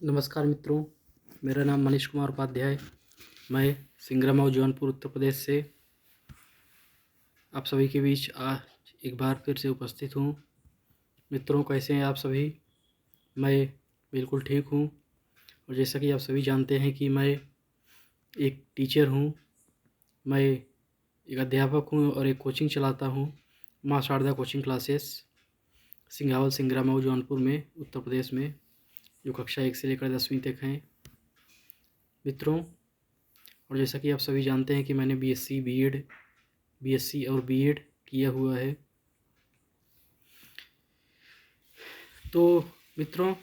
नमस्कार मित्रों, मेरा नाम मनीष कुमार उपाध्याय। मैं सिंगरामऊ जौनपुर उत्तर प्रदेश से आप सभी के बीच आज एक बार फिर से उपस्थित हूँ। मित्रों, कैसे हैं आप सभी? मैं बिल्कुल ठीक हूँ। और जैसा कि आप सभी जानते हैं कि मैं एक टीचर हूँ। मैं एक अध्यापक हूँ और एक कोचिंग चलाता हूँ, माँ शारदा कोचिंग क्लासेस, सिंघावल सिंगरामऊ जौनपुर में, उत्तर प्रदेश में, जो कक्षा 1 से लेकर 10वीं तक हैं। मित्रों, और जैसा कि आप सभी जानते हैं कि मैंने बीएससी और बीएड किया हुआ है। तो मित्रों,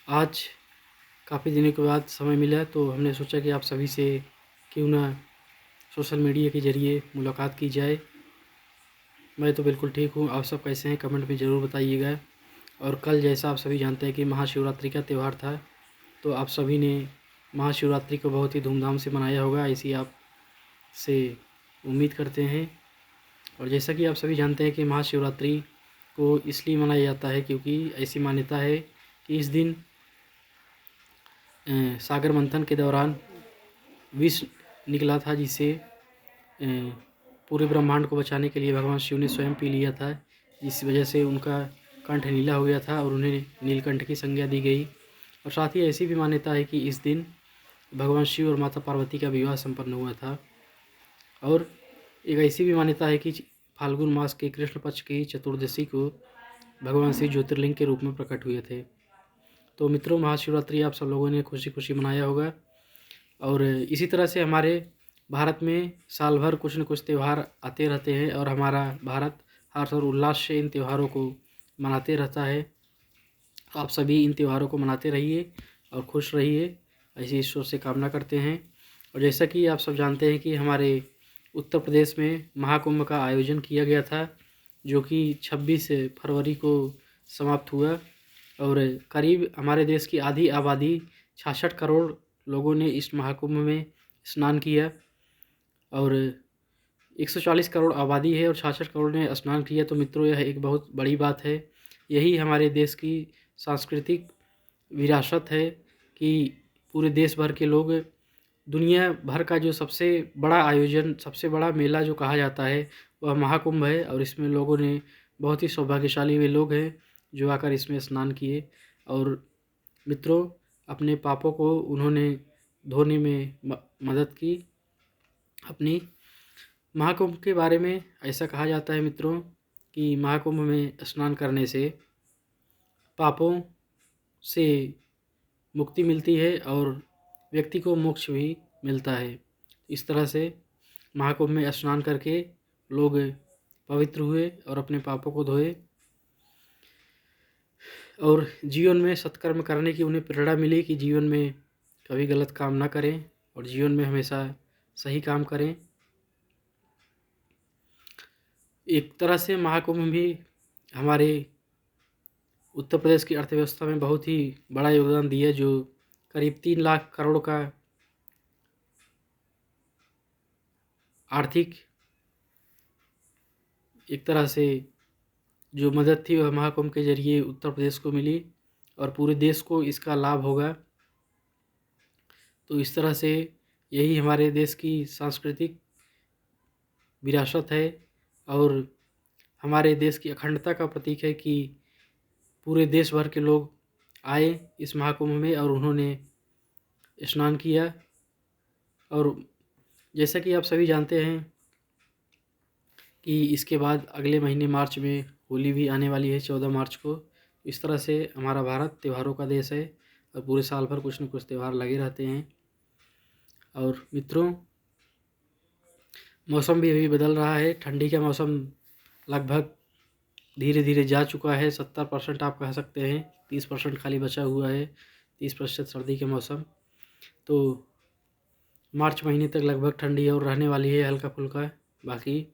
आज काफ़ी दिनों के बाद समय मिला तो हमने सोचा कि आप सभी से क्यों ना सोशल मीडिया के ज़रिए मुलाकात की जाए। मैं तो बिल्कुल ठीक हूँ। आप सब कैसे हैं, कमेंट में ज़रूर बताइएगा। और कल जैसा आप सभी जानते हैं कि महाशिवरात्रि का त्यौहार था, तो आप सभी ने महाशिवरात्रि को बहुत ही धूमधाम से मनाया होगा, ऐसी आप से उम्मीद करते हैं। और जैसा कि आप सभी जानते हैं कि महाशिवरात्रि को इसलिए मनाया जाता है क्योंकि ऐसी मान्यता है कि इस दिन सागर मंथन के दौरान विष निकला था, जिसे पूरे ब्रह्मांड को बचाने के लिए भगवान शिव ने स्वयं पी लिया था। इस वजह से उनका कंठ नीला हो गया था और उन्हें नीलकंठ की संज्ञा दी गई। और साथ ही ऐसी भी मान्यता है कि इस दिन भगवान शिव और माता पार्वती का विवाह संपन्न हुआ था। और एक ऐसी भी मान्यता है कि फाल्गुन मास के कृष्ण पक्ष की चतुर्दशी को भगवान शिव ज्योतिर्लिंग के रूप में प्रकट हुए थे। तो मित्रों, महाशिवरात्रि आप सब लोगों ने खुशी खुशी मनाया होगा। और इसी तरह से हमारे भारत में साल भर कुछ न कुछ त्यौहार आते रहते हैं और हमारा भारत हर्ष और उल्लास से इन त्योहारों को मनाते रहता है। आप सभी इन त्योहारों को मनाते रहिए और खुश रहिए, ऐसी ईश्वर से कामना करते हैं। और जैसा कि आप सब जानते हैं कि हमारे उत्तर प्रदेश में महाकुंभ का आयोजन किया गया था, जो कि 26 फरवरी को समाप्त हुआ। और करीब हमारे देश की आधी आबादी 66 करोड़ लोगों ने इस महाकुंभ में स्नान किया। और 140 करोड़ आबादी है और 66 करोड़ ने स्नान किया, तो मित्रों यह एक बहुत बड़ी बात है। यही हमारे देश की सांस्कृतिक विरासत है कि पूरे देश भर के लोग, दुनिया भर का जो सबसे बड़ा आयोजन, सबसे बड़ा मेला जो कहा जाता है, वह महाकुंभ है। और इसमें लोगों ने, बहुत ही सौभाग्यशाली वे लोग हैं जो आकर इसमें स्नान किए। और मित्रों, अपने पापों को उन्होंने धोने में मदद की अपनी। महाकुंभ के बारे में ऐसा कहा जाता है मित्रों कि महाकुंभ में स्नान करने से पापों से मुक्ति मिलती है और व्यक्ति को मोक्ष भी मिलता है। इस तरह से महाकुंभ में स्नान करके लोग पवित्र हुए और अपने पापों को धोए और जीवन में सत्कर्म करने की उन्हें प्रेरणा मिली कि जीवन में कभी गलत काम ना करें और जीवन में हमेशा सही काम करें। एक तरह से महाकुंभ भी हमारे उत्तर प्रदेश की अर्थव्यवस्था में बहुत ही बड़ा योगदान दिया, जो करीब 3 लाख करोड़ का आर्थिक एक तरह से जो मदद थी वह महाकुंभ के जरिए उत्तर प्रदेश को मिली और पूरे देश को इसका लाभ होगा। तो इस तरह से यही हमारे देश की सांस्कृतिक विरासत है और हमारे देश की अखंडता का प्रतीक है कि पूरे देश भर के लोग आए इस महाकुंभ में और उन्होंने स्नान किया। और जैसा कि आप सभी जानते हैं कि इसके बाद अगले महीने मार्च में होली भी आने वाली है, 14 मार्च को। इस तरह से हमारा भारत त्योहारों का देश है और पूरे साल भर कुछ न कुछ त्यौहार लगे रहते हैं। और मित्रों, मौसम भी अभी बदल रहा है। ठंडी का मौसम लगभग धीरे धीरे जा चुका है। 70% आप कह सकते हैं, 30% खाली बचा हुआ है, 30% सर्दी के मौसम। तो मार्च महीने तक लगभग ठंडी और रहने वाली है, हल्का फुल्का। बाकी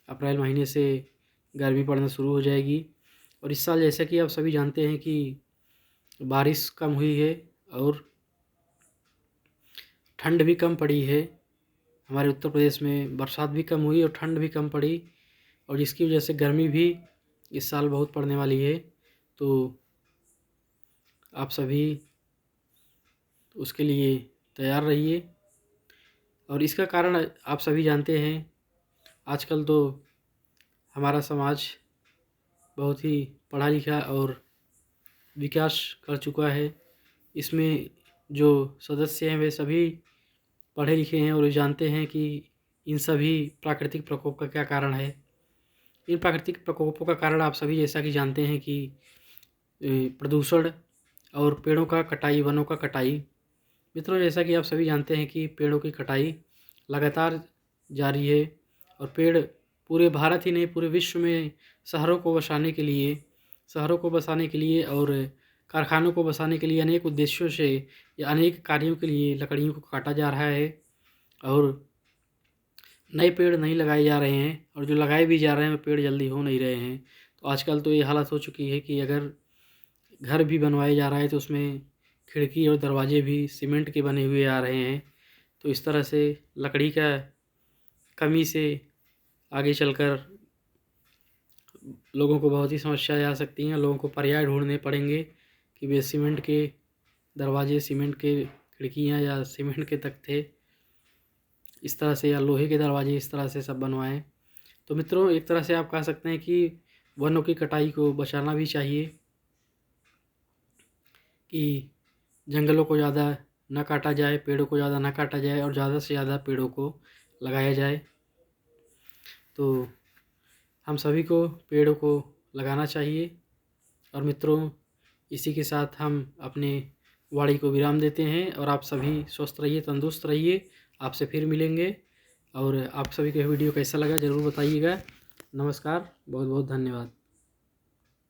अप्रैल महीने से गर्मी पड़ना शुरू हो जाएगी। और इस साल जैसा कि आप सभी जानते हैं कि बारिश कम हुई है और ठंड भी कम पड़ी है। हमारे उत्तर प्रदेश में बरसात भी कम हुई और ठंड भी कम पड़ी, और जिसकी वजह से गर्मी भी इस साल बहुत पड़ने वाली है। तो आप सभी उसके लिए तैयार रहिए। और इसका कारण आप सभी जानते हैं, आजकल तो हमारा समाज बहुत ही पढ़ा लिखा और विकास कर चुका है। इसमें जो सदस्य हैं वे सभी पढ़े लिखे हैं और ये जानते हैं कि इन सभी प्राकृतिक प्रकोप का क्या कारण है। इन प्राकृतिक प्रकोपों का कारण आप सभी जैसा कि जानते हैं कि प्रदूषण और पेड़ों का कटाई, वनों का कटाई। मित्रों, जैसा कि आप सभी जानते हैं कि पेड़ों की कटाई लगातार जारी है और पेड़ पूरे भारत ही नहीं पूरे विश्व में शहरों को बसाने के लिए और कारखानों को बसाने के लिए अनेक उद्देश्यों से या अनेक कार्यों के लिए लकड़ियों को काटा जा रहा है और नए पेड़ नहीं लगाए जा रहे हैं, और जो लगाए भी जा रहे हैं पेड़ जल्दी हो नहीं रहे हैं। तो आजकल तो ये हालत हो चुकी है कि अगर घर भी बनवाया जा रहा है तो उसमें खिड़की और दरवाजे भी सीमेंट के बने हुए आ रहे हैं। तो इस तरह से लकड़ी का कमी से आगे चलकर लोगों को बहुत ही समस्याएं आ सकती हैं। लोगों को पर्याय ढूंढने पड़ेंगे कि वे सीमेंट के दरवाजे, सीमेंट के खिड़कियां या सीमेंट के तख्ते इस तरह से, या लोहे के दरवाजे इस तरह से सब बनवाएं। तो मित्रों, एक तरह से आप कह सकते हैं कि वनों की कटाई को बचाना भी चाहिए कि जंगलों को ज़्यादा न काटा जाए, पेड़ों को ज़्यादा न काटा जाए और ज़्यादा से ज़्यादा पेड़ों को लगाया जाए। तो हम सभी को पेड़ों को लगाना चाहिए। और मित्रों, इसी के साथ हम अपने वाणी को विराम देते हैं और आप सभी स्वस्थ रहिए, तंदुरुस्त रहिए। आपसे फिर मिलेंगे और आप सभी को यह वीडियो कैसा लगा ज़रूर बताइएगा। नमस्कार, बहुत बहुत धन्यवाद।